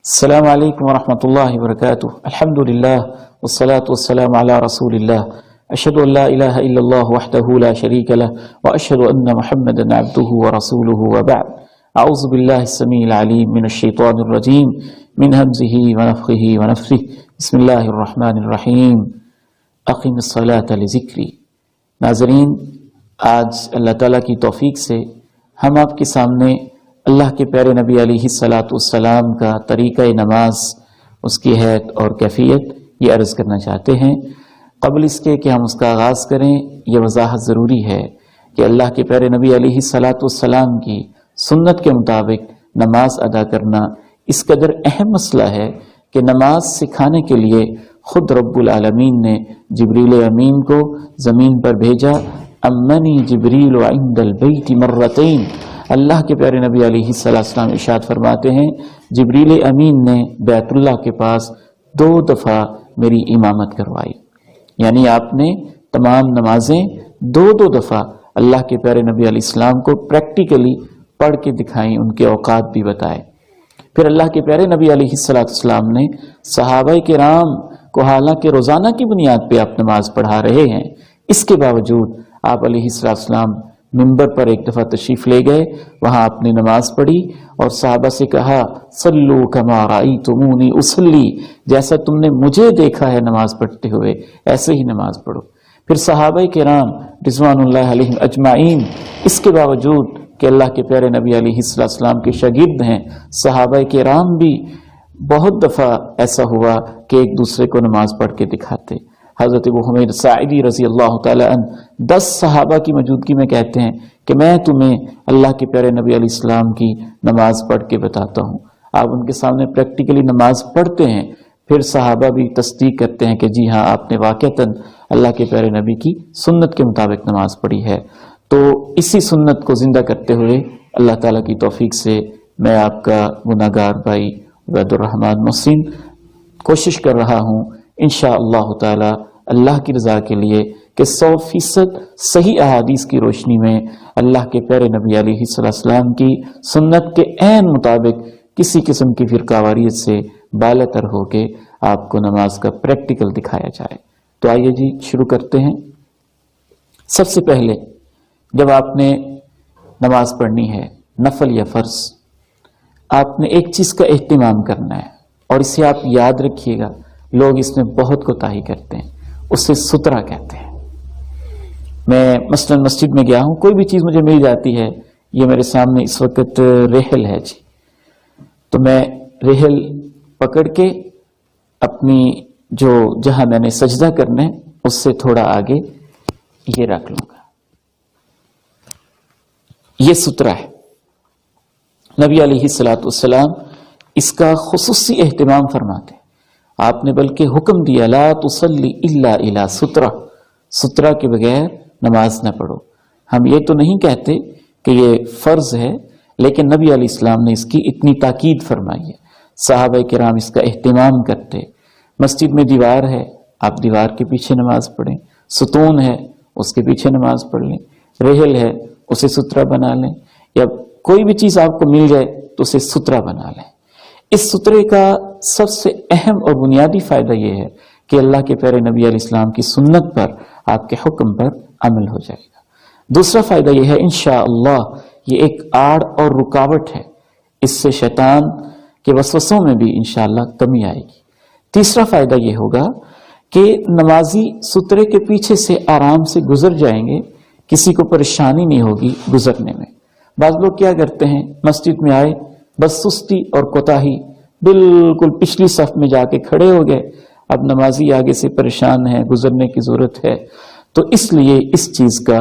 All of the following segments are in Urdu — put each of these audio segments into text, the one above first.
السلام علیکم ورحمۃ اللہ وبرکاتہ۔ الحمد للہ والصلاة والسلام علی رسول اللہ۔ اشہد ان لا الہ الا اللہ وحدہ لا شریک لہ واشہد ان محمدا عبدہ ورسولہ وبعد۔ اعوذ باللہ السمیع العلیم من الشیطان الرجیم من ہمزہ ونفخہ ونفثہ۔ بسم اللہ الرحمن الرحیم۔ اقم الصلاۃ لذکری۔ ناظرین، آج اللہ تعالیٰ کی توفیق سے ہم آپ کے سامنے اللہ کے پیارے نبی علیہ الصلاۃ والسلام کا طریقہ نماز، اس کی حیت اور کیفیت یہ عرض کرنا چاہتے ہیں۔ قبل اس کے کہ ہم اس کا آغاز کریں، یہ وضاحت ضروری ہے کہ اللہ کے پیارے نبی علیہ الصلاۃ والسلام کی سنت کے مطابق نماز ادا کرنا اس قدر اہم مسئلہ ہے کہ نماز سکھانے کے لیے خود رب العالمین نے جبریل امین کو زمین پر بھیجا۔ امنی جبریل عند البیت مرتین۔ اللہ کے پیارے نبی علیہ السلام ارشاد فرماتے ہیں، جبریل امین نے بیت اللہ کے پاس 2 دفعہ میری امامت کروائی، یعنی آپ نے تمام نمازیں 2 دفعہ اللہ کے پیارے نبی علیہ السلام کو پریکٹیکلی پڑھ کے دکھائیں، ان کے اوقات بھی بتائے۔ پھر اللہ کے پیارے نبی علیہ السلام نے صحابہ کرام کو حالانکہ روزانہ کی بنیاد پہ آپ نماز پڑھا رہے ہیں، اس کے باوجود آپ علیہ السلام منبر پر ایک دفعہ تشریف لے گئے، وہاں آپ نے نماز پڑھی اور صحابہ سے کہا، صلو کما رأیتمونی اصلی، جیسا تم نے مجھے دیکھا ہے نماز پڑھتے ہوئے ایسے ہی نماز پڑھو۔ پھر صحابہ کرام رضوان اللہ علیہم اجمعین، اس کے باوجود کہ اللہ کے پیارے نبی علیہ السلام کے شاگرد ہیں، صحابہ کرام بھی بہت دفعہ ایسا ہوا کہ ایک دوسرے کو نماز پڑھ کے دکھاتے۔ حضرت ابو حمید ساعدی رضی اللہ تعالی عنہ 10 صحابہ کی موجودگی میں کہتے ہیں کہ میں تمہیں اللہ کے پیارے نبی علیہ السلام کی نماز پڑھ کے بتاتا ہوں۔ آپ ان کے سامنے پریکٹیکلی نماز پڑھتے ہیں، پھر صحابہ بھی تصدیق کرتے ہیں کہ جی ہاں، آپ نے واقعتاً اللہ کے پیارے نبی کی سنت کے مطابق نماز پڑھی ہے۔ تو اسی سنت کو زندہ کرتے ہوئے اللہ تعالیٰ کی توفیق سے میں آپ کا گناہگار بھائی عبید الرحمن محسن کوشش کر رہا ہوں انشاءاللہ تعالی اللہ کی رضا کے لیے کہ 100% صحیح احادیث کی روشنی میں اللہ کے پیارے نبی علیہ السلام کی سنت کے عین مطابق کسی قسم کی فرقہ واریت سے بالاتر ہو کے آپ کو نماز کا پریکٹیکل دکھایا جائے۔ تو آئیے جی شروع کرتے ہیں۔ سب سے پہلے جب آپ نے نماز پڑھنی ہے، نفل یا فرض، آپ نے ایک چیز کا اہتمام کرنا ہے اور اسے آپ یاد رکھیے گا، لوگ اس میں بہت کوتاہی کرتے ہیں، اسے سترہ کہتے ہیں۔ میں مثلا مسجد میں گیا ہوں، کوئی بھی چیز مجھے مل جاتی ہے، یہ میرے سامنے اس وقت ریحل ہے جی، تو میں ریحل پکڑ کے اپنی جو جہاں میں نے سجدہ کرنا ہے اس سے تھوڑا آگے یہ رکھ لوں گا، یہ سترہ ہے۔ نبی علیہ السلام اس کا خصوصی اہتمام فرماتے ہیں۔ آپ نے بلکہ حکم دیا، لا تصلی الا الی سترہ، سترہ کے بغیر نماز نہ پڑھو۔ ہم یہ تو نہیں کہتے کہ یہ فرض ہے، لیکن نبی علیہ السلام نے اس کی اتنی تاکید فرمائی ہے۔ صحابہ کرام اس کا اہتمام کرتے۔ مسجد میں دیوار ہے، آپ دیوار کے پیچھے نماز پڑھیں، ستون ہے اس کے پیچھے نماز پڑھ لیں، ریحل ہے اسے سترہ بنا لیں، یا کوئی بھی چیز آپ کو مل جائے تو اسے سترہ بنا لیں۔ اس سترے کا سب سے اہم اور بنیادی فائدہ یہ ہے کہ اللہ کے پیارے نبی علیہ السلام کی سنت پر، آپ کے حکم پر عمل ہو جائے گا۔ دوسرا فائدہ یہ ہے، انشاءاللہ یہ ایک آڑ اور رکاوٹ ہے، اس سے شیطان کے وسوسوں میں بھی انشاءاللہ کمی آئے گی۔ تیسرا فائدہ یہ ہوگا کہ نمازی سترے کے پیچھے سے آرام سے گزر جائیں گے، کسی کو پریشانی نہیں ہوگی گزرنے میں۔ بعض لوگ کیا کرتے ہیں، مسجد میں آئے بس سستی اور کوتاہی، بالکل پچھلی صف میں جا کے کھڑے ہو گئے، اب نمازی آگے سے پریشان ہے، گزرنے کی ضرورت ہے۔ تو اس لیے اس چیز کا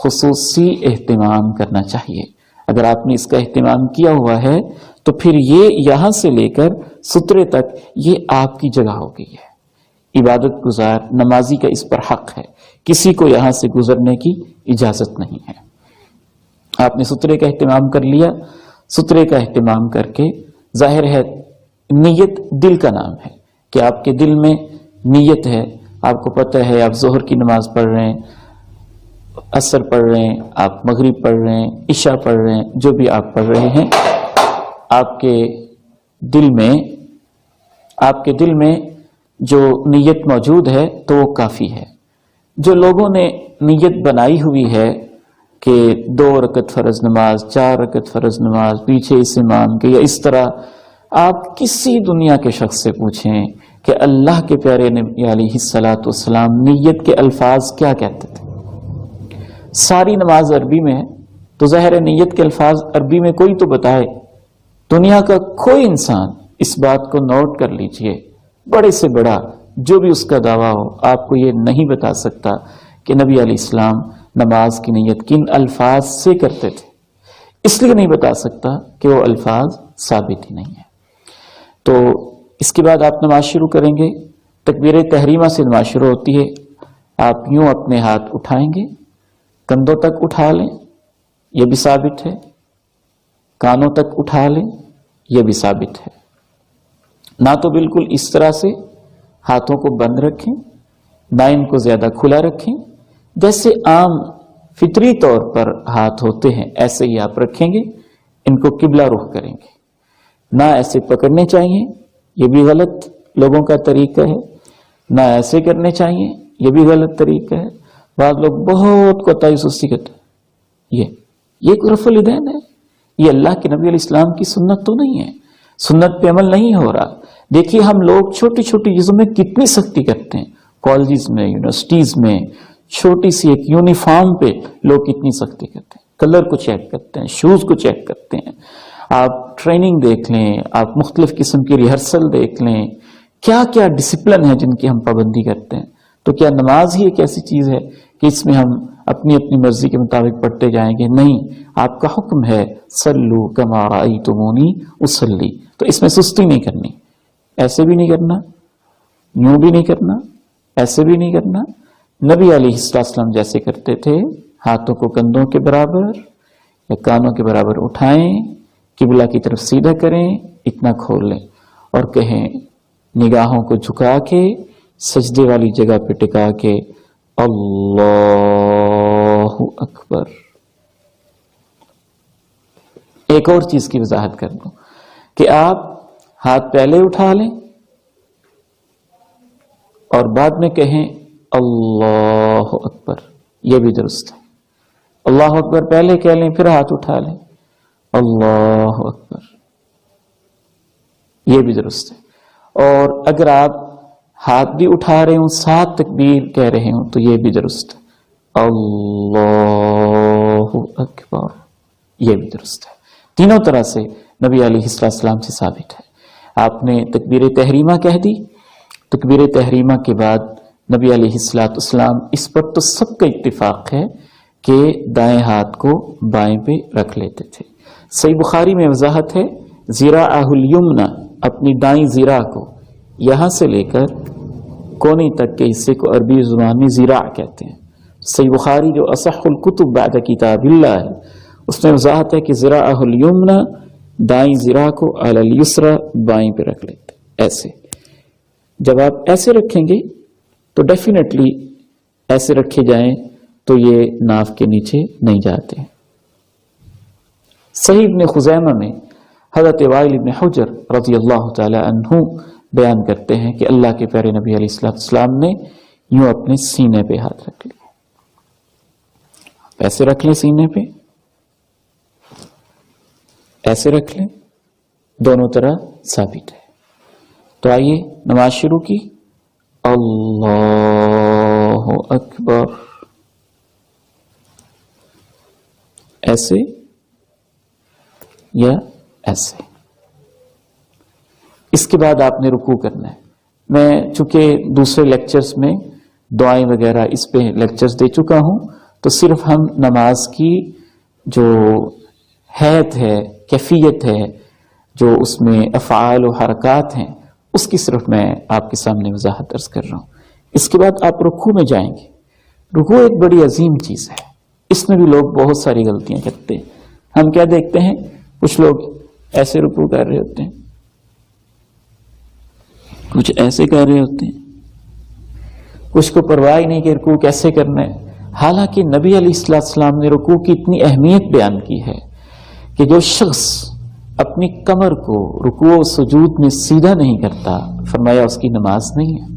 خصوصی اہتمام کرنا چاہیے۔ اگر آپ نے اس کا اہتمام کیا ہوا ہے تو پھر یہ یہاں سے لے کر سترے تک یہ آپ کی جگہ ہو گئی ہے۔ عبادت گزار نمازی کا اس پر حق ہے، کسی کو یہاں سے گزرنے کی اجازت نہیں ہے۔ آپ نے سترے کا اہتمام کر لیا، سترے کا اہتمام کر کے ظاہر ہے نیت دل کا نام ہے کہ آپ کے دل میں نیت ہے، آپ کو پتہ ہے آپ ظہر کی نماز پڑھ رہے ہیں، عصر پڑھ رہے ہیں، آپ مغرب پڑھ رہے ہیں، عشاء پڑھ رہے ہیں، جو بھی آپ پڑھ رہے ہیں، آپ کے دل میں آپ کے دل میں جو نیت موجود ہے تو وہ کافی ہے۔ جو لوگوں نے نیت بنائی ہوئی ہے کہ 2 رکعت فرض نماز، 4 رکعت فرض نماز، پیچھے اس امام کے، یا اس طرح، آپ کسی دنیا کے شخص سے پوچھیں کہ اللہ کے پیارے نبی علیہ الصلوۃ والسلام نیت کے الفاظ کیا کہتے تھے۔ ساری نماز عربی میں ہے تو ظاہر نیت کے الفاظ عربی میں کوئی تو بتائے۔ دنیا کا کوئی انسان اس بات کو نوٹ کر لیجئے، بڑے سے بڑا جو بھی اس کا دعویٰ ہو، آپ کو یہ نہیں بتا سکتا کہ نبی علیہ السلام نماز کی نیت کن الفاظ سے کرتے تھے۔ اس لیے نہیں بتا سکتا کہ وہ الفاظ ثابت ہی نہیں ہیں۔ تو اس کے بعد آپ نماز شروع کریں گے، تکبیر تحریمہ سے نماز شروع ہوتی ہے۔ آپ یوں اپنے ہاتھ اٹھائیں گے، کندھوں تک اٹھا لیں، یہ بھی ثابت ہے، کانوں تک اٹھا لیں، یہ بھی ثابت ہے۔ نہ تو بالکل اس طرح سے ہاتھوں کو بند رکھیں، نہ ان کو زیادہ کھلا رکھیں، جیسے عام فطری طور پر ہاتھ ہوتے ہیں ایسے ہی آپ رکھیں گے، ان کو قبلہ رخ کریں گے۔ نہ ایسے پکڑنے چاہیے، یہ بھی غلط لوگوں کا طریقہ ہے، نہ ایسے کرنے چاہیے، یہ بھی غلط طریقہ ہے۔ بعض لوگ بہت کوتاہی سستی کرتے ہیں، یہ رفع الیدین ہے، یہ اللہ کے نبی علیہ السلام کی سنت تو نہیں ہے، سنت پہ عمل نہیں ہو رہا۔ دیکھیے ہم لوگ چھوٹی چھوٹی چیزوں میں کتنی سختی کرتے ہیں، کالجز میں، یونیورسٹیز میں، چھوٹی سی ایک یونیفارم پہ لوگ کتنی سختی کرتے ہیں، کلر کو چیک کرتے ہیں، شوز کو چیک کرتے ہیں۔ آپ ٹریننگ دیکھ لیں، آپ مختلف قسم کی ریہرسل دیکھ لیں، کیا کیا ڈسپلن ہے جن کی ہم پابندی کرتے ہیں۔ تو کیا نماز ہی ایک ایسی چیز ہے کہ اس میں ہم اپنی اپنی مرضی کے مطابق پڑھتے جائیں گے؟ نہیں، آپ کا حکم ہے صلو کما رأیتمونی اصلی، تو اس میں سستی نہیں کرنی، ایسے بھی نہیں کرنا، یوں بھی نہیں کرنا، ایسے بھی نہیں کرنا۔ نبی علیہ السلام جیسے کرتے تھے، ہاتھوں کو کندھوں کے برابر یا کانوں کے برابر اٹھائیں، قبلہ کی طرف سیدھا کریں، اتنا کھول لیں اور کہیں نگاہوں کو جھکا کے سجدے والی جگہ پہ ٹکا کے اللہ اکبر۔ ایک اور چیز کی وضاحت کر دوں کہ آپ ہاتھ پہلے اٹھا لیں اور بعد میں کہیں اللہ اکبر، یہ بھی درست ہے۔ اللہ اکبر پہلے کہہ لیں پھر ہاتھ اٹھا لیں، اللہ اکبر، یہ بھی درست ہے۔ اور اگر آپ ہاتھ بھی اٹھا رہے ہوں ساتھ تکبیر کہہ رہے ہوں تو یہ بھی درست ہے، اللہ اکبر، یہ بھی درست ہے۔ تینوں طرح سے نبی علیہ السلام سے ثابت ہے۔ آپ نے تکبیر تحریمہ کہہ دی، تکبیر تحریمہ کے بعد نبی علیہ السلام، اس پر تو سب کا اتفاق ہے کہ دائیں ہاتھ کو بائیں پہ رکھ لیتے تھے۔ صحیح بخاری میں وضاحت ہے، ذراعہ الیمنی، اپنی دائیں ذراع کو یہاں سے لے کر کونی تک کے حصے کو عربی زبان میں ذراع کہتے ہیں۔ صحیح بخاری جو اصح الکتب بعد کتاب اللہ ہے، اس میں وضاحت ہے کہ ذراعہ الیمنی، دائیں ذراع کو علی الیسری، بائیں پہ رکھ لیتے ایسے۔ جب آپ ایسے رکھیں گے تو ڈیفینیٹلی ایسے رکھے جائیں تو یہ ناف کے نیچے نہیں جاتے۔ صحیح ابن خزیمہ میں حضرت وائل ابن حجر رضی اللہ تعالی عنہ بیان کرتے ہیں کہ اللہ کے پیارے نبی علیہ السلام نے یوں اپنے سینے پہ ہاتھ رکھ لیا، ایسے رکھ لیں سینے پہ، ایسے رکھ لیں، دونوں طرح ثابت ہے۔ تو آئیے نماز شروع کی، اللہ اکبر، ایسے یا ایسے۔ اس کے بعد آپ نے رکوع کرنا ہے۔ میں چونکہ دوسرے لیکچرز میں دعائیں وغیرہ اس پہ لیکچرز دے چکا ہوں، تو صرف ہم نماز کی جو حیت ہے، کیفیت ہے، جو اس میں افعال و حرکات ہیں، اس کی صرف میں آپ کے سامنے وضاحت عرض کر رہا ہوں۔ اس کے بعد آپ رکوع میں جائیں گے۔ رکوع ایک بڑی عظیم چیز ہے، اس میں بھی لوگ بہت ساری غلطیاں کرتے ہیں۔ ہم کیا دیکھتے ہیں، کچھ لوگ ایسے رکوع کر رہے ہوتے ہیں، کچھ ایسے کر رہے ہوتے ہیں، کچھ کو پرواہ ہی نہیں کہ رکوع کیسے کرنا ہے۔ حالانکہ نبی علیہ السلام نے رکوع کی اتنی اہمیت بیان کی ہے کہ جو شخص اپنی کمر کو رکوع و سجود میں سیدھا نہیں کرتا، فرمایا اس کی نماز نہیں ہے۔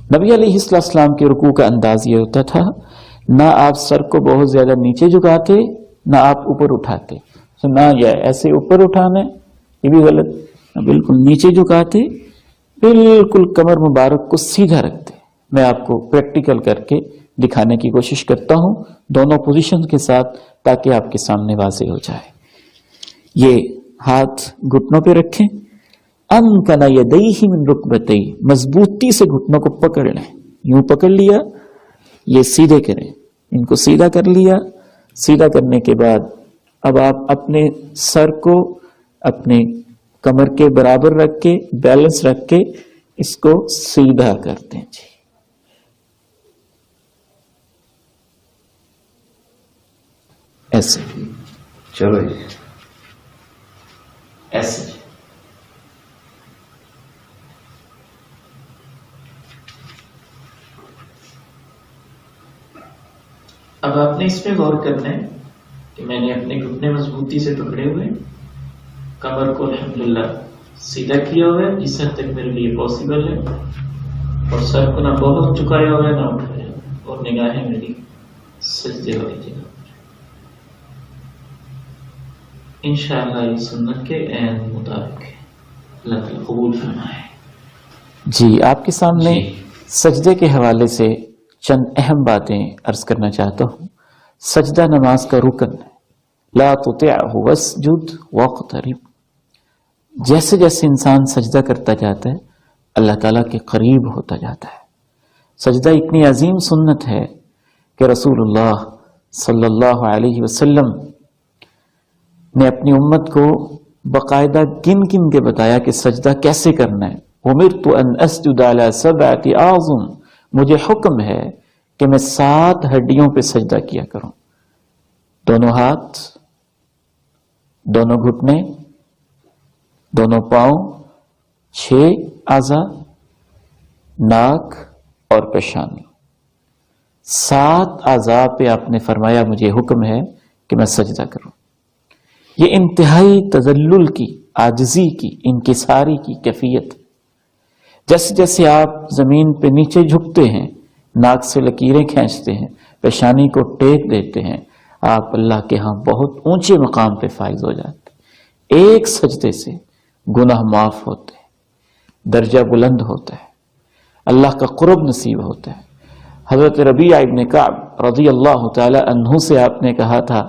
نبی علیہ السلام کے رکوع کا انداز یہ ہوتا تھا، نہ آپ سر کو بہت زیادہ نیچے جھکاتے نہ آپ اوپر اٹھاتے، نہ یہ ایسے اوپر اٹھانا یہ بھی غلط، نہ بالکل نیچے جھکاتے، بالکل کمر مبارک کو سیدھا رکھتے۔ میں آپ کو پریکٹیکل کر کے دکھانے کی کوشش کرتا ہوں دونوں پوزیشن کے ساتھ، تاکہ آپ کے سامنے واضح ہو جائے۔ یہ ہاتھ گھٹنوں پہ رکھیں، امکن یدیہ من رکبتیہ، مضبوطی سے گھٹنوں کو پکڑ لیں، یوں پکڑ لیا، یہ سیدھے کریں، ان کو سیدھا کر لیا۔ سیدھا کرنے کے بعد اب آپ اپنے سر کو اپنے کمر کے برابر رکھ کے بیلنس رکھ کے اس کو سیدھا کر دیں جی، ایسے چلو ایسے۔ اب آپ نے اس پہ غور کرنا ہے کہ میں نے اپنے گھٹنے مضبوطی سے پکڑے ہوئے، کمر کو الحمدللہ سیدھا کیا ہوا ہے جس حد تک میرے لیے پاسبل ہے، اور سر کو نہ بہت چکایا ہوا ہے نہ اٹھایا، اور نگاہیں میری سجدے والی جگہ۔ انشاءاللہ یہ سنت کے عین مطابق ہے، اللہ تعالیٰ قبول فرمائے۔ جی آپ کے سامنے سجدے کے حوالے سے چند اہم باتیں عرض کرنا چاہتا ہوں۔ سجدہ نماز کا رکن ہے، لا تطعہ واسجد واقترب۔ جیسے جیسے انسان سجدہ کرتا جاتا ہے اللہ تعالیٰ کے قریب ہوتا جاتا ہے۔ سجدہ اتنی عظیم سنت ہے کہ رسول اللہ صلی اللہ علیہ وسلم نے اپنی امت کو باقاعدہ گن گن کے بتایا کہ سجدہ کیسے کرنا ہے۔ امرت ان اسجد علی سبعۃ اعظم، مجھے حکم ہے کہ میں 7 ہڈیوں پہ سجدہ کیا کروں، دونوں ہاتھ، دونوں گھٹنے، دونوں پاؤں، 6 اعضاء، ناک اور پیشانی، 7 اعضاء پہ آپ نے فرمایا مجھے حکم ہے کہ میں سجدہ کروں۔ یہ انتہائی تذلل کی، عاجزی کی، انکساری کی کیفیت۔ جیسے جیسے آپ زمین پہ نیچے جھکتے ہیں، ناک سے لکیریں کھینچتے ہیں، پیشانی کو ٹیک دیتے ہیں، آپ اللہ کے ہاں بہت اونچے مقام پہ فائز ہو جاتے ہیں۔ ایک سجدے سے گناہ معاف ہوتے ہیں، درجہ بلند ہوتا ہے، اللہ کا قرب نصیب ہوتا ہے۔ حضرت ربیعہ ابن کعب رضی اللہ تعالی عنہ سے آپ نے کہا تھا،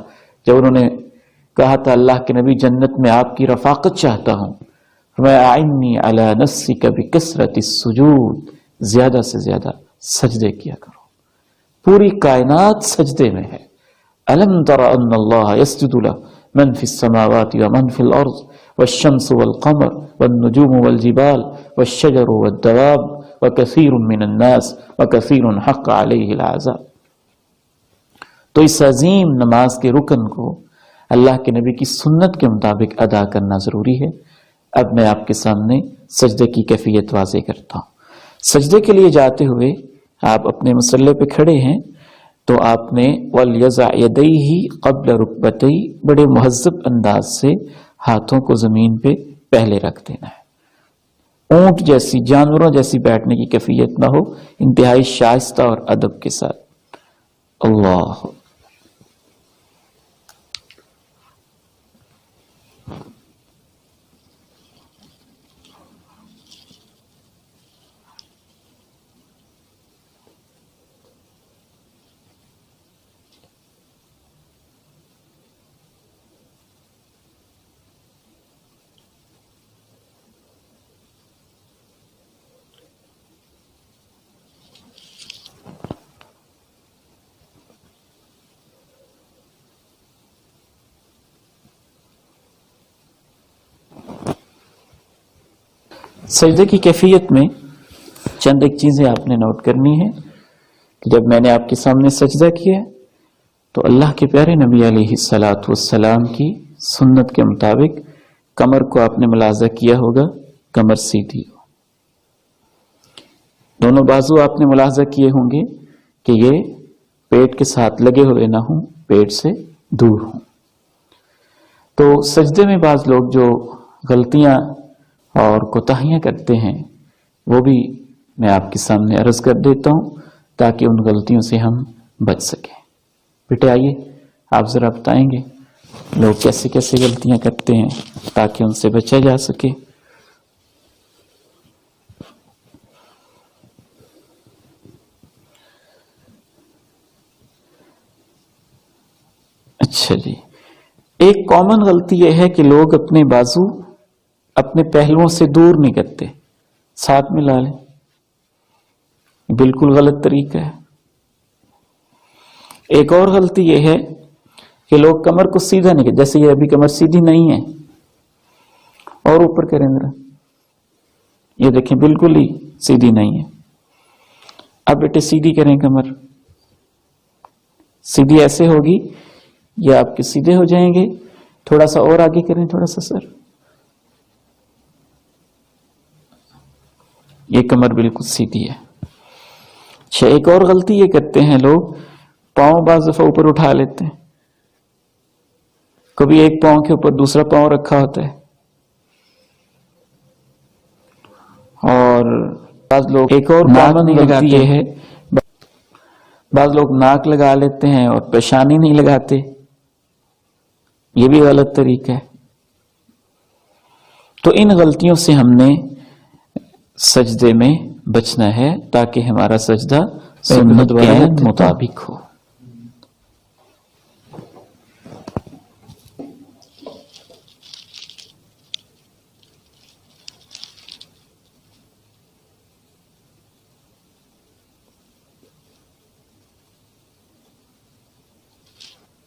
جب انہوں نے کہا تھا اللہ کے نبی جنت میں آپ کی رفاقت چاہتا ہوں، فرمایا اعنی علی نفسک بکثرۃ السجود، زیادہ سے زیادہ سجدے کیا کرو، پوری کائنات سجدے میں ہے۔ الم تر ان اللہ یسجد له من فی السماوات ومن فی الارض والشمس والقمر والنجوم والجبال والشجر والدواب وکثیر من الناس وکثیر حق علیہ العذاب۔ تو اس عظیم نماز کے رکن کو اللہ کے نبی کی سنت کے مطابق ادا کرنا ضروری ہے۔ اب میں آپ کے سامنے سجدے کی کیفیت واضح کرتا ہوں۔ سجدے کے لیے جاتے ہوئے آپ اپنے مصلی پہ کھڑے ہیں تو آپ نے وَلْيَضَعْ يَدَيْهِ قَبْلَ رُكْبَتَيْهِ، بڑے مہذب انداز سے ہاتھوں کو زمین پہ پہلے رکھ دینا ہے، اونٹ جیسی، جانوروں جیسی بیٹھنے کی کیفیت نہ ہو، انتہائی شائستہ اور ادب کے ساتھ۔ اللہ سجدے کی کیفیت میں چند ایک چیزیں آپ نے نوٹ کرنی ہے کہ جب میں نے آپ کے سامنے سجدہ کیا تو اللہ کے پیارے نبی علیہ السلام کی سنت کے مطابق کمر کو آپ نے ملاحظہ کیا ہوگا، کمر سیدھی ہو، دونوں بازو آپ نے ملاحظہ کیے ہوں گے کہ یہ پیٹ کے ساتھ لگے ہوئے نہ ہوں، پیٹ سے دور ہوں۔ تو سجدے میں بعض لوگ جو غلطیاں اور کوتاہیاں کرتے ہیں وہ بھی میں آپ کے سامنے عرض کر دیتا ہوں تاکہ ان غلطیوں سے ہم بچ سکیں۔ بیٹے آئیے آپ ذرا بتائیں گے لوگ کیسے کیسے غلطیاں کرتے ہیں تاکہ ان سے بچا جا سکے۔ اچھا جی، ایک کامن غلطی یہ ہے کہ لوگ اپنے بازو اپنے پہلوؤں سے دور نہیں کرتے، ساتھ میں لا لیں، بالکل غلط طریقہ ہے۔ ایک اور غلطی یہ ہے کہ لوگ کمر کو سیدھا نہیں کرتے، جیسے یہ ابھی کمر سیدھی نہیں ہے اور اوپر کریں ذرا، یہ دیکھیں بالکل ہی سیدھی نہیں ہے۔ اب بیٹے سیدھی کریں کمر، سیدھی ایسے ہوگی یا آپ کے سیدھے ہو جائیں گے، تھوڑا سا اور آگے کریں، تھوڑا سا سر، یہ کمر بالکل سیدھی ہے۔ اچھا، ایک اور غلطی یہ کرتے ہیں لوگ، پاؤں بعض دفعہ اوپر اٹھا لیتے ہیں، کبھی ایک پاؤں کے اوپر دوسرا پاؤں رکھا ہوتا ہے، اور بعض لوگ ایک اور کامن غلطی یہ ہے، بعض لوگ ناک لگا لیتے ہیں اور پیشانی نہیں لگاتے، یہ بھی غلط طریقہ ہے۔ تو ان غلطیوں سے ہم نے سجدے میں بچنا ہے تاکہ ہمارا سجدہ سنت کے مطابق ہو۔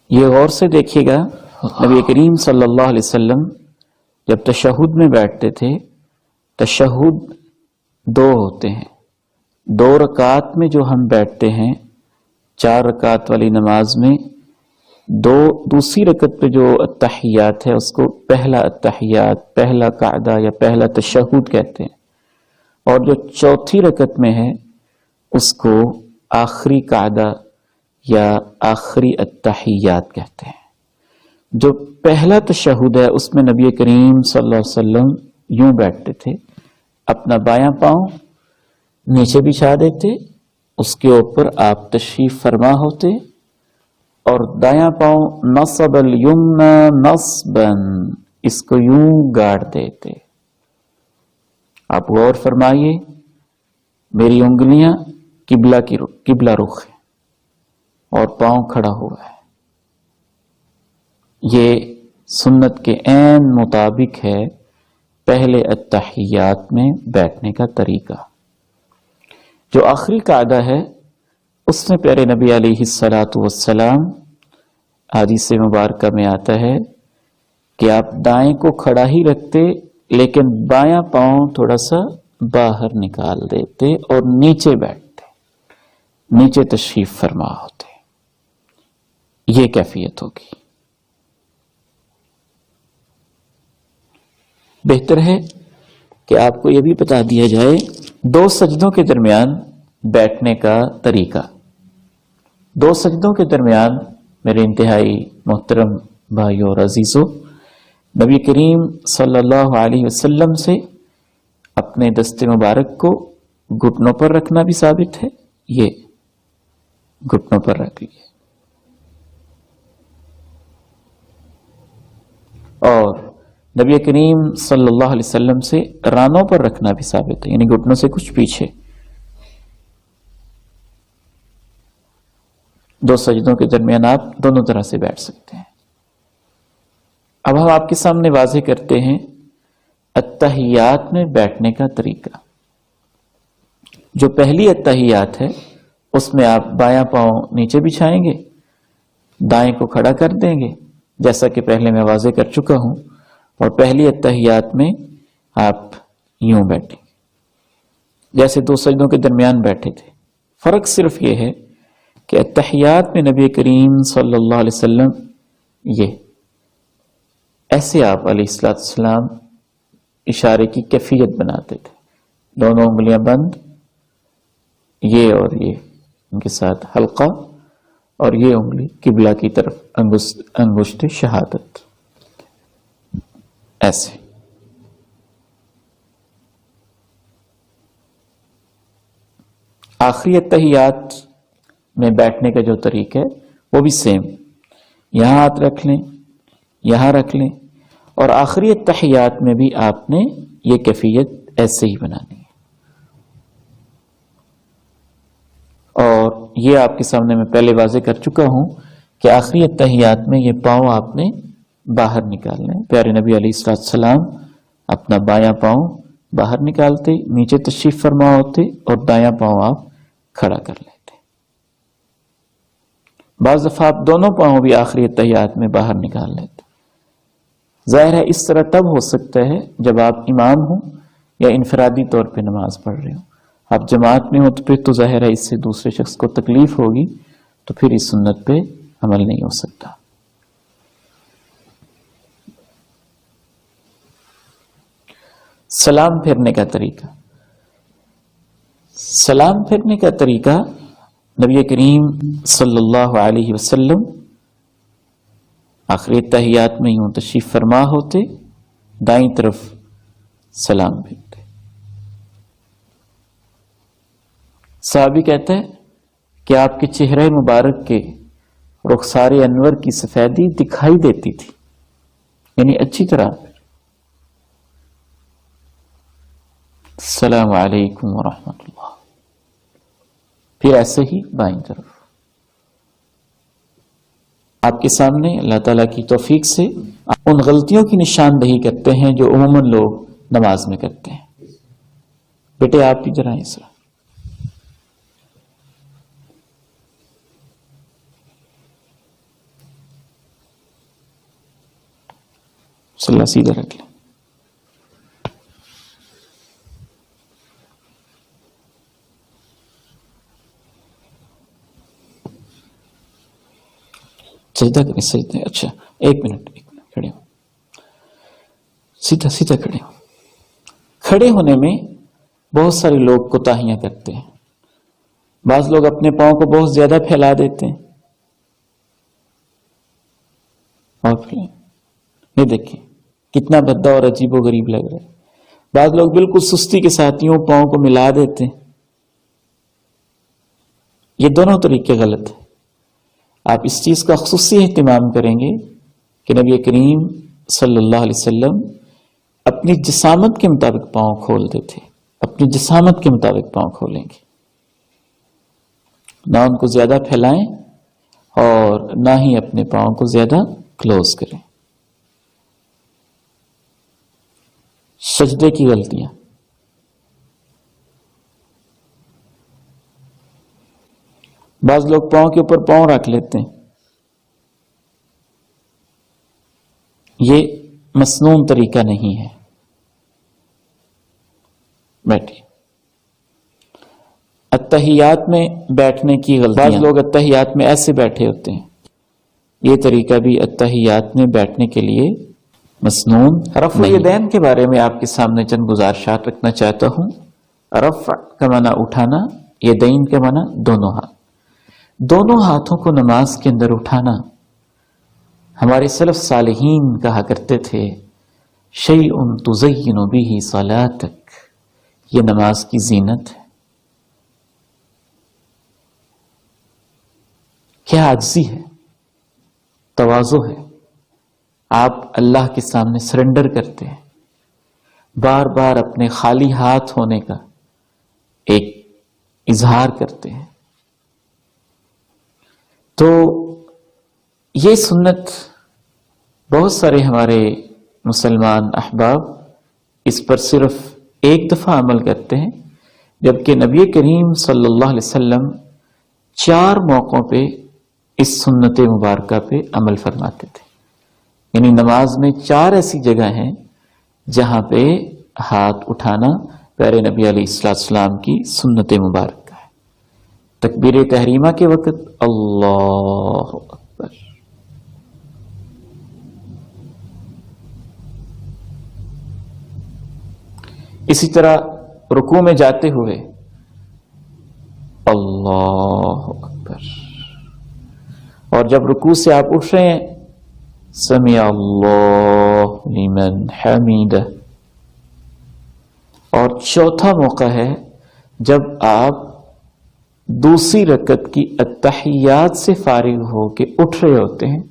یہ غور سے دیکھیے گا، نبی کریم صلی اللہ علیہ وسلم جب تشہد میں بیٹھتے تھے، تشہد دو ہوتے ہیں، 2 رکعات میں جو ہم بیٹھتے ہیں 4 رکعات والی نماز میں، دوسری رکعت پہ جو التحیات ہے اس کو پہلا التحیات، پہلا قعدہ یا پہلا تشہد کہتے ہیں، اور جو چوتھی رکعت میں ہے اس کو آخری قعدہ یا آخری التحیات کہتے ہیں۔ جو پہلا تشہد ہے اس میں نبی کریم صلی اللہ علیہ وسلم یوں بیٹھتے تھے، اپنا بایاں پاؤں نیچے بچھا دیتے، اس کے اوپر آپ تشریف فرما ہوتے، اور دایاں پاؤں نصب الیمنا نصبا، اس کو یوں گاڑ دیتے۔ آپ غور فرمائیے، میری انگلیاں قبلہ رخ ہے اور پاؤں کھڑا ہوا ہے، یہ سنت کے عین مطابق ہے پہلے التحیات میں بیٹھنے کا طریقہ۔ جو آخری قاعدہ ہے اس میں پیارے نبی علیہ الصلاۃ والسلام حدیث مبارکہ میں آتا ہے کہ آپ دائیں کو کھڑا ہی رکھتے لیکن بایاں پاؤں تھوڑا سا باہر نکال دیتے اور نیچے بیٹھتے، نیچے تشریف فرما ہوتے۔ یہ کیفیت ہوگی۔ بہتر ہے کہ آپ کو یہ بھی بتا دیا جائے 2 سجدوں کے درمیان بیٹھنے کا طریقہ۔ 2 سجدوں کے درمیان میرے انتہائی محترم بھائیو اور عزیزو، نبی کریم صلی اللہ علیہ وسلم سے اپنے دست مبارک کو گھٹنوں پر رکھنا بھی ثابت ہے، یہ گھٹنوں پر رکھ لیے، اور نبی کریم صلی اللہ علیہ وسلم سے رانوں پر رکھنا بھی ثابت ہے، یعنی گھٹنوں سے کچھ پیچھے۔ 2 سجدوں کے درمیان آپ دونوں طرح سے بیٹھ سکتے ہیں۔ اب ہم آپ کے سامنے واضح کرتے ہیں التحیات میں بیٹھنے کا طریقہ۔ جو پہلی التحیات ہے اس میں آپ بایاں پاؤں نیچے بچھائیں گے، دائیں کو کھڑا کر دیں گے جیسا کہ پہلے میں واضح کر چکا ہوں، اور پہلی التحیات میں آپ یوں بیٹھیں گے جیسے 2 سجدوں کے درمیان بیٹھے تھے۔ فرق صرف یہ ہے کہ التحیات میں نبی کریم صلی اللہ علیہ وسلم یہ ایسے آپ علیہ السلام اشارے کی کیفیت بناتے تھے، دونوں انگلیاں بند، یہ اور یہ ان کے ساتھ حلقہ، اور یہ انگلی قبلہ کی طرف انگشت شہادت، ایسے. آخری اتحیات میں بیٹھنے کا جو طریقہ ہے وہ بھی سیم. یہاں ہاتھ رکھ لیں، یہاں رکھ لیں، اور آخری اتحیات میں بھی آپ نے یہ کیفیت ایسے ہی بنانی ہے. اور یہ آپ کے سامنے میں پہلے واضح کر چکا ہوں کہ آخری اتحیات میں یہ پاؤں آپ نے باہر نکالنے. پیارے نبی علیہ السلام اپنا بایاں پاؤں باہر نکالتے، نیچے تشریف فرما ہوتے اور دایاں پاؤں آپ کھڑا کر لیتے. بعض دفعہ آپ دونوں پاؤں بھی آخری اتحیات میں باہر نکال لیتے. ظاہر ہے اس طرح تب ہو سکتا ہے جب آپ امام ہوں یا انفرادی طور پہ نماز پڑھ رہے ہوں. آپ جماعت میں ہو تو پھر تو ظاہر ہے اس سے دوسرے شخص کو تکلیف ہوگی، تو پھر اس سنت پہ عمل نہیں ہو سکتا. سلام پھیرنے کا طریقہ. سلام پھیرنے کا طریقہ نبی کریم صلی اللہ علیہ وسلم آخری تحیات میں یوں تشریف فرما ہوتے، دائیں طرف سلام پھیرتے. صحابی کہتا ہے کہ آپ کے چہرے مبارک کے رخسار انور کی سفیدی دکھائی دیتی تھی، یعنی اچھی طرح. السلام علیکم ورحمۃ اللہ. پھر ایسے ہی بائیں طرف. آپ کے سامنے اللہ تعالیٰ کی توفیق سے ان غلطیوں کی نشاندہی کرتے ہیں جو عموماً لوگ نماز میں کرتے ہیں. بیٹے آپ بھی ذرا اس طرح. صلی اللہ سیدھا رکھ لیں. سجدہ کریں، سجدہ. اچھا ایک منٹ کھڑے ہو. سیدھا سیدھا کھڑے ہو. کھڑے ہونے میں بہت سارے لوگ کوتاہیاں کرتے ہیں. بعض لوگ اپنے پاؤں کو بہت زیادہ پھیلا دیتے ہیں اور پھر یہ دیکھیں کتنا بھدا اور عجیب و غریب لگ رہا ہے. بعض لوگ بالکل سستی کے ساتھ یوں پاؤں کو ملا دیتے ہیں. یہ دونوں طریقے غلط ہیں. آپ اس چیز کا خصوصی اہتمام کریں گے کہ نبی کریم صلی اللہ علیہ وسلم اپنی جسامت کے مطابق پاؤں کھولتے تھے. اپنی جسامت کے مطابق پاؤں کھولیں گے، نہ ان کو زیادہ پھیلائیں اور نہ ہی اپنے پاؤں کو زیادہ کلوز کریں. سجدے کی غلطیاں. بعض لوگ پاؤں کے اوپر پاؤں رکھ لیتے ہیں. یہ مسنون طریقہ نہیں ہے. بیٹھیے. اتحیات میں بیٹھنے کی غلطیاں. بعض لوگ اتحیات میں ایسے بیٹھے ہوتے ہیں. یہ طریقہ بھی اتحیات میں بیٹھنے کے لیے مسنون. رفع یدین کے بارے میں آپ کے سامنے چند گزارشات رکھنا چاہتا ہوں. رفع کا معنی اٹھانا، یدین کا معنی دونوں ہاتھ. دونوں ہاتھوں کو نماز کے اندر اٹھانا ہمارے سلف صالحین کہا کرتے تھے شیء تزین بہ صلاتک، یہ نماز کی زینت ہے. کیا عاجزی ہے، تواضع ہے. آپ اللہ کے سامنے سرنڈر کرتے ہیں، بار بار اپنے خالی ہاتھ ہونے کا ایک اظہار کرتے ہیں. تو یہ سنت بہت سارے ہمارے مسلمان احباب اس پر صرف ایک دفعہ عمل کرتے ہیں، جبکہ نبی کریم صلی اللہ علیہ وسلم 4 موقعوں پہ اس سنت مبارکہ پہ عمل فرماتے تھے. یعنی نماز میں 4 ایسی جگہ ہیں جہاں پہ ہاتھ اٹھانا پیارے نبی علیہ السلام کی سنت مبارکہ ہے. تکبیر تحریمہ کے وقت اللہ اکبر، اسی طرح رکوع میں جاتے ہوئے اللہ اکبر، اور جب رکوع سے آپ اٹھ رہے ہیں سمع اللہ لمن حمده. اور چوتھا موقع ہے جب آپ دوسری رکعت کی التحیات سے فارغ ہو کے اٹھ رہے ہوتے ہیں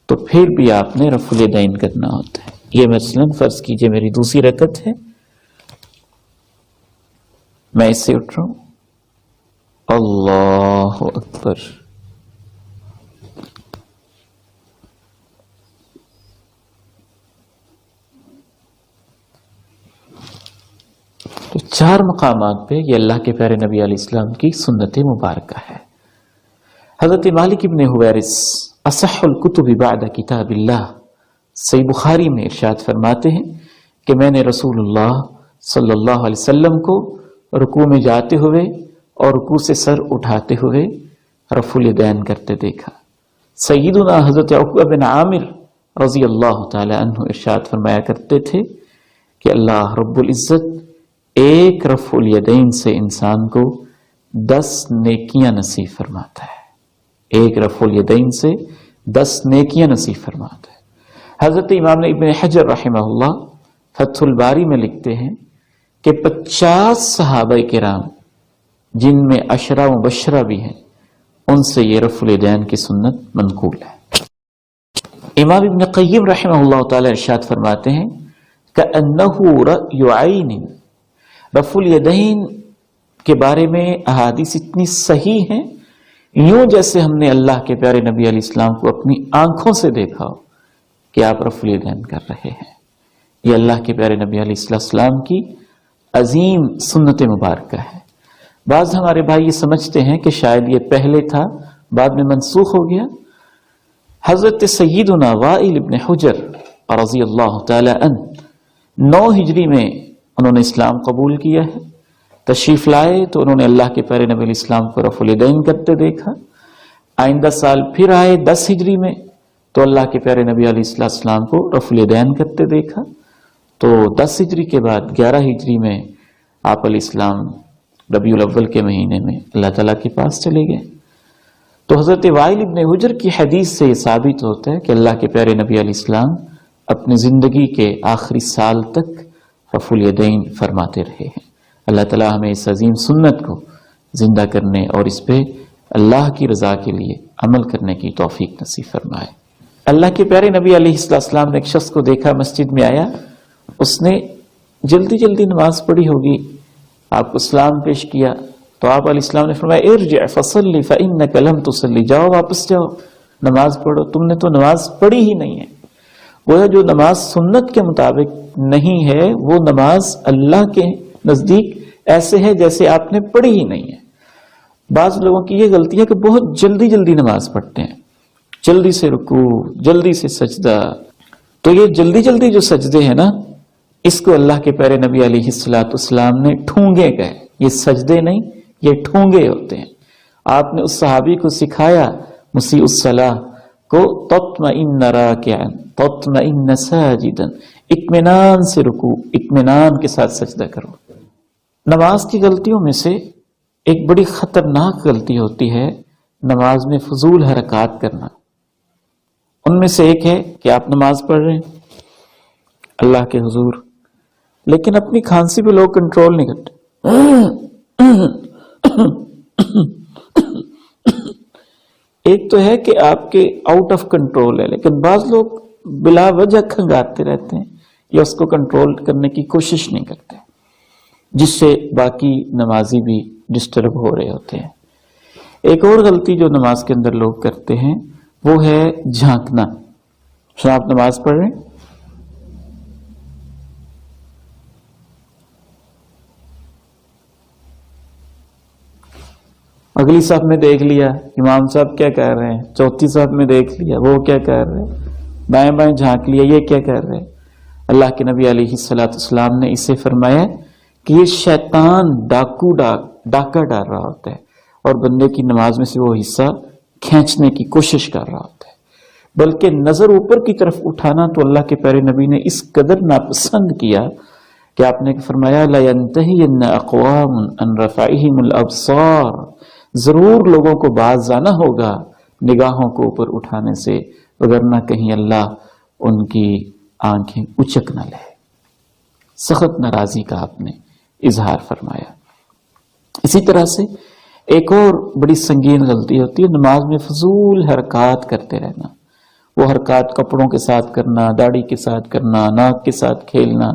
تو پھر بھی آپ نے رفع الیدین کرنا ہوتا ہے. یہ مثلا فرض کیجئے میری دوسری رکعت ہے، میں اس سے اٹھ رہا ہوں، اللہ اکبر، تو چار مقامات پہ یہ اللہ کے پیارے نبی علیہ السلام کی سنت مبارکہ ہے. حضرت مالک ابن حویرث اصح الکتب بعد کتاب اللہ صحیح بخاری میں ارشاد فرماتے ہیں کہ میں نے رسول اللہ صلی اللہ علیہ وسلم کو رکوع میں جاتے ہوئے اور رکوع سے سر اٹھاتے ہوئے رفع الیدین کرتے دیکھا. سیدنا حضرت عقبہ بن عامر رضی اللہ تعالی عنہ ارشاد فرمایا کرتے تھے کہ اللہ رب العزت ایک رفع الیدین سے انسان کو 10 نیکیاں نصیب فرماتا ہے. ایک رفع الیدین سے 10 نیکیاں نصیب فرماتا ہے. حضرت امام ابن حجر رحمہ اللہ فتح الباری میں لکھتے ہیں کہ 50 صحابہ کرام جن میں 10 مبشرہ بھی ہیں ان سے یہ رفع الیدین کی سنت منقول ہے. امام ابن قیم رحمہ اللہ تعالی ارشاد فرماتے ہیں کأنہ رأی عین. رفع الیدین کے بارے میں احادیث اتنی صحیح ہیں یوں جیسے ہم نے اللہ کے پیارے نبی علیہ السلام کو اپنی آنکھوں سے دیکھا ہو کہ آپ رفع الیدین کر رہے ہیں. یہ اللہ کے پیارے نبی علیہ السلام کی عظیم سنت مبارکہ ہے. بعض ہمارے بھائی یہ سمجھتے ہیں کہ شاید یہ پہلے تھا بعد میں منسوخ ہو گیا. حضرت سیدنا وائل ابن حجر رضی اللہ تعالی عنہ 9 ہجری میں انہوں نے اسلام قبول کیا ہے. تشریف لائے تو انہوں نے اللہ کے پیارے نبی علیہ السلام کو رفع الیدین کرتے دیکھا. آئندہ سال پھر آئے 10 ہجری میں تو اللہ کے پیارے نبی علیہ السلام کو رفع الیدین کرتے دیکھا. تو 10 ہجری کے بعد 11 ہجری میں آپ علیہ السلام ربیع الاول کے مہینے میں اللہ تعالیٰ کے پاس چلے گئے. تو حضرت وائل ابن حجر کی حدیث سے یہ ثابت ہوتا ہے کہ اللہ کے پیارے نبی علیہ السلام اپنی زندگی کے آخری سال تک رفع الیدین فرماتے رہے ہیں. اللہ تعالیٰ ہمیں اس عظیم سنت کو زندہ کرنے اور اس پہ اللہ کی رضا کے لیے عمل کرنے کی توفیق نصیب فرمائے. اللہ کے پیارے نبی علیہ السلام نے ایک شخص کو دیکھا مسجد میں آیا، اس نے جلدی جلدی نماز پڑھی ہوگی، آپ کو سلام پیش کیا تو آپ علیہ السلام نے فرمایا ارجع فصلی فإنک لم تصلی، جاؤ واپس جاؤ نماز پڑھو، تم نے تو نماز پڑھی ہی نہیں ہے. گویا جو نماز سنت کے مطابق نہیں ہے وہ نماز اللہ کے نزدیک ایسے ہے جیسے آپ نے پڑھی ہی نہیں ہے. بعض لوگوں کی یہ غلطی ہے کہ بہت جلدی جلدی نماز پڑھتے ہیں، جلدی سے رکوع، جلدی سے سجدہ. تو یہ جلدی جلدی جو سجدے ہیں نا، اس کو اللہ کے پیارے نبی علیہ السلام نے ٹھونگے کہے. یہ سجدے نہیں، یہ ٹھونگے ہوتے ہیں. آپ نے اس صحابی کو سکھایا مسیء الصلاۃ کو تطمئن راکعا تطمئن ساجدا، اطمینان سے رکوع، اطمینان کے ساتھ سجدہ کرو. نماز کی غلطیوں میں سے ایک بڑی خطرناک غلطی ہوتی ہے نماز میں فضول حرکات کرنا. ان میں سے ایک ہے کہ آپ نماز پڑھ رہے ہیں اللہ کے حضور، لیکن اپنی کھانسی پہ لوگ کنٹرول نہیں کرتے. ایک تو ہے کہ آپ کے آؤٹ آف کنٹرول ہے، لیکن بعض لوگ بلا وجہ کھنگاتے رہتے ہیں یا اس کو کنٹرول کرنے کی کوشش نہیں کرتے، جس سے باقی نمازی بھی ڈسٹرب ہو رہے ہوتے ہیں. ایک اور غلطی جو نماز کے اندر لوگ کرتے ہیں وہ ہے جھانکنا. آپ نماز پڑھ رہے ہیں، اگلی صف میں دیکھ لیا امام صاحب کیا کر رہے ہیں، چوتھی صف میں دیکھ لیا وہ کیا کر رہے ہیں، بائیں بائیں جھانک لیا یہ کیا کر رہے ہیں. اللہ کے نبی علیہ السلام نے اسے فرمایا کہ یہ شیطان ڈاکہ ڈال رہا ہوتا ہے اور بندے کی نماز میں سے وہ حصہ کھینچنے کی کوشش کر رہا ہوتا ہے. بلکہ نظر اوپر کی طرف اٹھانا تو اللہ کے پیارے نبی نے اس قدر ناپسند کیا کہ آپ نے فرمایا لا ينتهين اقوام ان رفعهم الابصار، ضرور لوگوں کو باز آنا ہوگا نگاہوں کو اوپر اٹھانے سے، وگرنہ کہیں اللہ ان کی آنکھیں اچک نہ لے. سخت ناراضی کا آپ نے اظہار فرمایا. اسی طرح سے ایک اور بڑی سنگین غلطی ہوتی ہے نماز میں فضول حرکات کرتے رہنا. وہ حرکات کپڑوں کے ساتھ کرنا، داڑھی کے ساتھ کرنا، ناک کے ساتھ کھیلنا.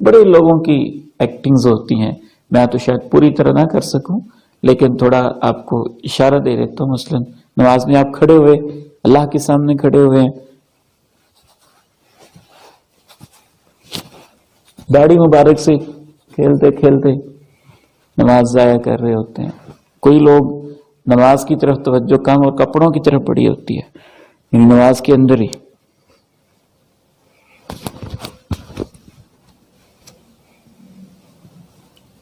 بڑے لوگوں کی ایکٹنگز ہوتی ہیں، میں تو شاید پوری طرح نہ کر سکوں لیکن تھوڑا آپ کو اشارہ دے دیتا ہوں. مثلا نماز میں آپ کھڑے ہوئے، اللہ کے سامنے کھڑے ہوئے ہیں، داڑھی مبارک سے کھیلتے کھیلتے نماز ضائع کر رہے ہوتے ہیں. کوئی لوگ نماز کی طرف توجہ کم اور کپڑوں کی طرف بڑی ہوتی ہے، یعنی نماز کے اندر ہی.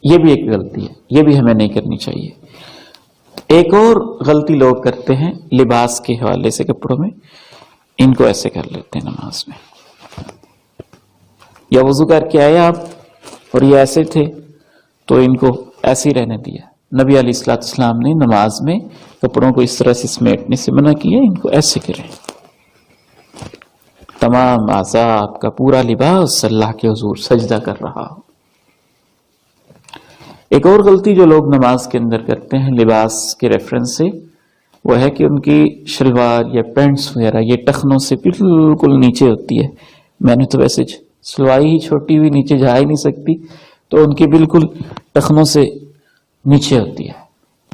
یہ بھی ایک غلطی ہے، یہ بھی ہمیں نہیں کرنی چاہیے. ایک اور غلطی لوگ کرتے ہیں لباس کے حوالے سے، کپڑوں میں ان کو ایسے کر لیتے ہیں نماز میں. یا وضو کر کے آئے آپ اور یہ ایسے تھے تو ان کو ایسے ہی رہنے دیا. نبی علیہ السلام نے نماز میں کپڑوں کو اس طرح سے سمیٹنے سے منع کیا، ان کو ایسے کریں. تمام اعضاء آپ کا پورا لباس اللہ کے حضور سجدہ کر رہا ہو. ایک اور غلطی جو لوگ نماز کے اندر کرتے ہیں لباس کے ریفرنس سے، وہ ہے کہ ان کی شلوار یا پینٹس وغیرہ یہ ٹخنوں سے بالکل نیچے ہوتی ہے. میں نے تو ویسے سلوائی ہی چھوٹی ہوئی نیچے جا ہی نہیں سکتی، تو ان کی بالکل ٹخنوں سے نیچے ہوتی ہے.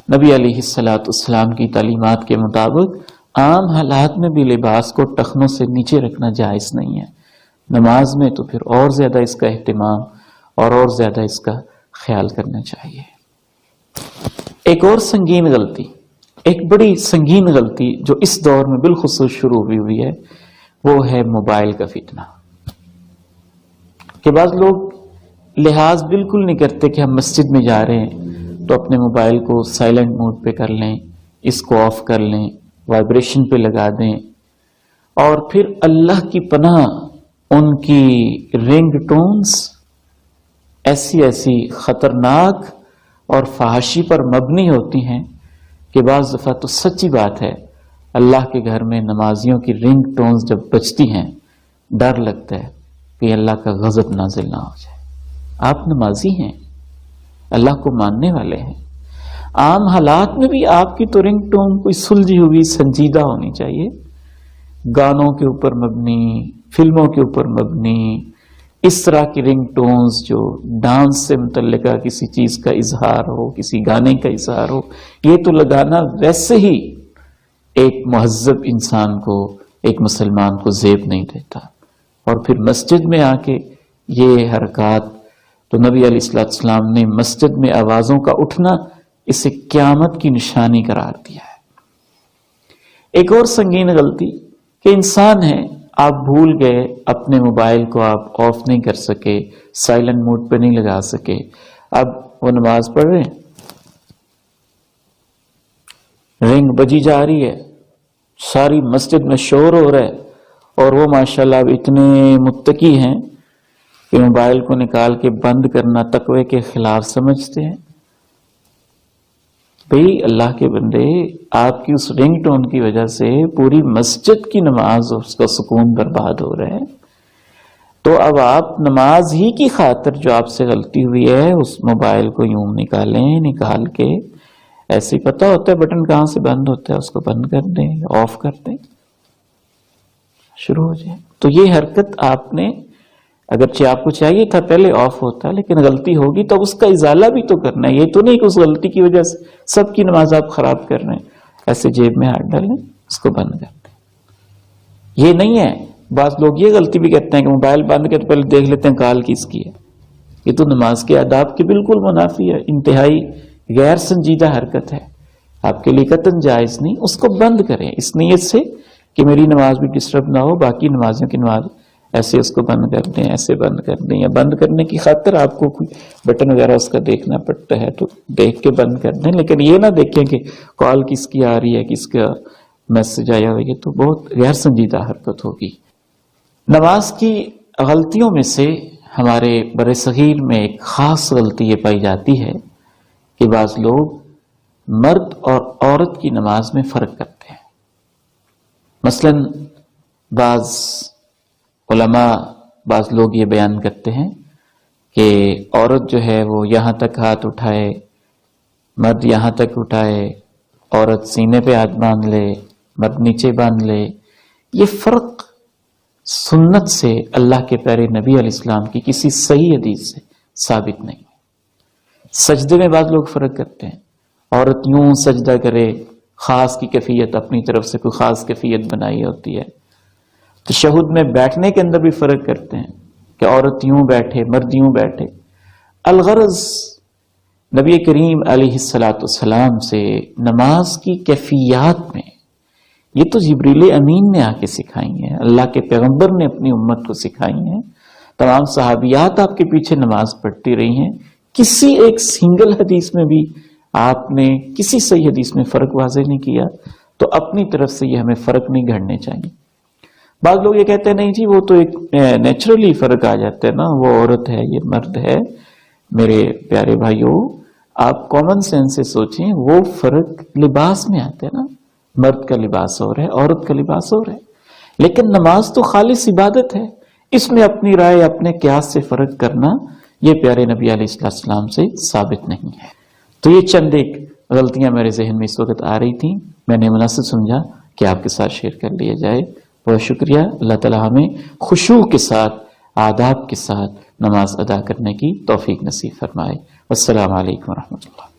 نبی علیہ السلام کی تعلیمات کے مطابق عام حالات میں بھی لباس کو ٹخنوں سے نیچے رکھنا جائز نہیں ہے. نماز میں تو پھر اور زیادہ اس کا اہتمام اور زیادہ اس کا خیال کرنا چاہیے. ایک اور سنگین غلطی، ایک بڑی سنگین غلطی جو اس دور میں بالخصوص شروع ہوئی ہے، وہ ہے موبائل کا فتنہ. کہ بعض لوگ لحاظ بالکل نہیں کرتے کہ ہم مسجد میں جا رہے ہیں تو اپنے موبائل کو سائلنٹ موڈ پہ کر لیں، اس کو آف کر لیں، وائبریشن پہ لگا دیں، اور پھر اللہ کی پناہ ان کی رنگ ٹونز ایسی خطرناک اور فحاشی پر مبنی ہوتی ہیں کہ بعض دفعہ تو سچی بات ہے اللہ کے گھر میں نمازیوں کی رنگ ٹونز جب بجتی ہیں ڈر لگتا ہے کہ اللہ کا غضب نازل نہ ہو جائے. آپ نمازی ہیں، اللہ کو ماننے والے ہیں. عام حالات میں بھی آپ کی تو رنگ ٹون کوئی سلجھی ہوئی سنجیدہ ہونی چاہیے. گانوں کے اوپر مبنی، فلموں کے اوپر مبنی اس طرح کی رنگ ٹونز جو ڈانس سے متعلقہ کسی چیز کا اظہار ہو، کسی گانے کا اظہار ہو، یہ تو لگانا ویسے ہی ایک مہذب انسان کو، ایک مسلمان کو زیب نہیں دیتا. اور پھر مسجد میں آ کے یہ حرکات، تو نبی علیہ السلام نے مسجد میں آوازوں کا اٹھنا اسے قیامت کی نشانی قرار دیا ہے. ایک اور سنگین غلطی کہ انسان ہے، آپ بھول گئے اپنے موبائل کو آپ آف نہیں کر سکے، سائلنٹ موڈ پہ نہیں لگا سکے. اب وہ نماز پڑھ رہے ہیں، رنگ بجی جا رہی ہے، ساری مسجد میں شور ہو رہا ہے، اور وہ ماشاءاللہ اب اتنے متقی ہیں کہ موبائل کو نکال کے بند کرنا تقوی کے خلاف سمجھتے ہیں. بھئی اللہ کے بندے، آپ کی اس رنگ ٹون کی وجہ سے پوری مسجد کی نماز اور اس کا سکون برباد ہو رہا ہے. تو اب آپ نماز ہی کی خاطر جو آپ سے غلطی ہوئی ہے اس موبائل کو یوں نکال کے ایسے پتہ ہوتا ہے بٹن کہاں سے بند ہوتا ہے، اس کو بند کر دیں، آف کر دیں، شروع ہو جائے. تو یہ حرکت آپ نے، اگرچہ آپ کو چاہیے تھا پہلے آف ہوتا، لیکن غلطی ہوگی تو اس کا ازالہ بھی تو کرنا ہے. یہ تو نہیں کہ اس غلطی کی وجہ سے سب کی نماز آپ خراب کر رہے ہیں. ایسے جیب میں ہاتھ ڈالیں، اس کو بند کر دیں. یہ نہیں ہے. بعض لوگ یہ غلطی بھی کرتے ہیں کہ موبائل بند کر پہلے دیکھ لیتے ہیں کال کس کی ہے. یہ تو نماز کے آداب کے بالکل منافی ہے، انتہائی غیر سنجیدہ حرکت ہے، آپ کے لیے قطعاً جائز نہیں. اس کو بند کریں اس نیت سے کہ میری نماز بھی ڈسٹرب نہ ہو، باقی نمازیوں کی نماز. ایسے اس کو بند کر دیں، ایسے بند کر دیں، یا بند کرنے کی خاطر آپ کو کوئی بٹن وغیرہ اس کا دیکھنا پڑتا ہے تو دیکھ کے بند کر دیں. لیکن یہ نہ دیکھیں کہ کال کس کی آ رہی ہے، کس کا میسج آیا ہوا ہے. یہ تو بہت غیر سنجیدہ حرکت ہوگی. نماز کی غلطیوں میں سے ہمارے بر صغیر میں ایک خاص غلطی یہ پائی جاتی ہے کہ بعض لوگ مرد اور عورت کی نماز میں فرق کرتے ہیں. مثلا بعض علماء بعض لوگ یہ بیان کرتے ہیں کہ عورت جو ہے وہ یہاں تک ہاتھ اٹھائے، مرد یہاں تک اٹھائے، عورت سینے پہ ہاتھ باندھ لے، مرد نیچے باندھ لے. یہ فرق سنت سے، اللہ کے پیارے نبی علیہ السلام کی کسی صحیح حدیث سے ثابت نہیں. سجدے میں بعض لوگ فرق کرتے ہیں، عورت یوں سجدہ کرے، خاص کی کیفیت، اپنی طرف سے کوئی خاص کیفیت بنائی ہوتی ہے. تشہد میں بیٹھنے کے اندر بھی فرق کرتے ہیں کہ عورت یوں بیٹھے، مرد یوں بیٹھے. الغرض نبی کریم علیہ السلام سے نماز کی کیفیات میں یہ تو جبریل امین نے آ کے سکھائی ہیں، اللہ کے پیغمبر نے اپنی امت کو سکھائی ہیں. تمام صحابیات آپ کے پیچھے نماز پڑھتی رہی ہیں. کسی ایک سنگل حدیث میں بھی آپ نے کسی صحیح حدیث میں فرق واضح نہیں کیا. تو اپنی طرف سے یہ ہمیں فرق نہیں گھڑنے چاہیے. بعض لوگ یہ کہتے ہیں نہیں جی وہ تو ایک نیچرلی فرق آ جاتا ہے نا، وہ عورت ہے یہ مرد ہے. میرے پیارے بھائیوں، آپ کامن سینس سے سوچیں، وہ فرق لباس میں آتا ہے نا. مرد کا لباس اور ہے، عورت کا لباس اور ہے. لیکن نماز تو خالص عبادت ہے، اس میں اپنی رائے، اپنے قیاس سے فرق کرنا یہ پیارے نبی علیہ السلام سے ثابت نہیں ہے. تو یہ چند ایک غلطیاں میرے ذہن میں اس وقت آ رہی تھیں، میں نے مناسب سمجھا کہ آپ کے ساتھ شیئر کر لیا جائے. بہت شکریہ. اللہ تعالی ہمیں خشوع کے ساتھ، آداب کے ساتھ نماز ادا کرنے کی توفیق نصیب فرمائے. السلام علیکم ورحمۃ اللہ.